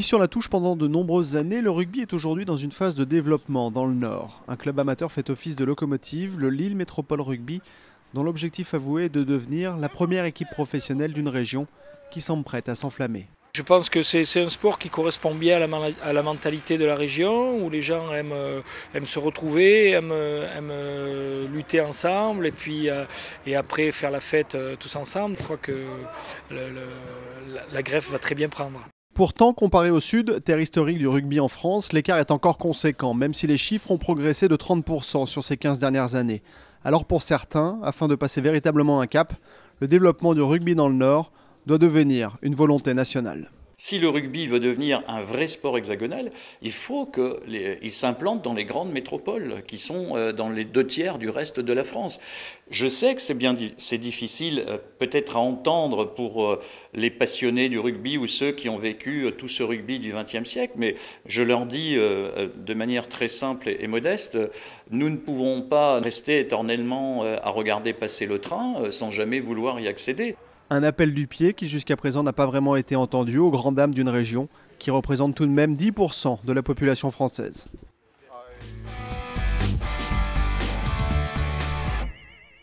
Mis sur la touche pendant de nombreuses années, le rugby est aujourd'hui dans une phase de développement dans le Nord. Un club amateur fait office de locomotive, le Lille Métropole Rugby, dont l'objectif avoué est de devenir la première équipe professionnelle d'une région qui semble prête à s'enflammer. Je pense que c'est un sport qui correspond bien à la mentalité de la région, où les gens aiment se retrouver, aiment lutter ensemble et après faire la fête tous ensemble. Je crois que la greffe va très bien prendre. Pourtant, comparé au sud, terre historique du rugby en France, l'écart est encore conséquent, même si les chiffres ont progressé de 30% sur ces 15 dernières années. Alors pour certains, afin de passer véritablement un cap, le développement du rugby dans le Nord doit devenir une volonté nationale. Si le rugby veut devenir un vrai sport hexagonal, il faut qu'il s'implante dans les grandes métropoles qui sont dans les 2/3 du reste de la France. Je sais que c'est difficile peut-être à entendre pour les passionnés du rugby ou ceux qui ont vécu tout ce rugby du XXe siècle, mais je leur dis de manière très simple et modeste, nous ne pouvons pas rester éternellement à regarder passer le train sans jamais vouloir y accéder. Un appel du pied qui jusqu'à présent n'a pas vraiment été entendu aux grandes dames d'une région qui représente tout de même 10% de la population française.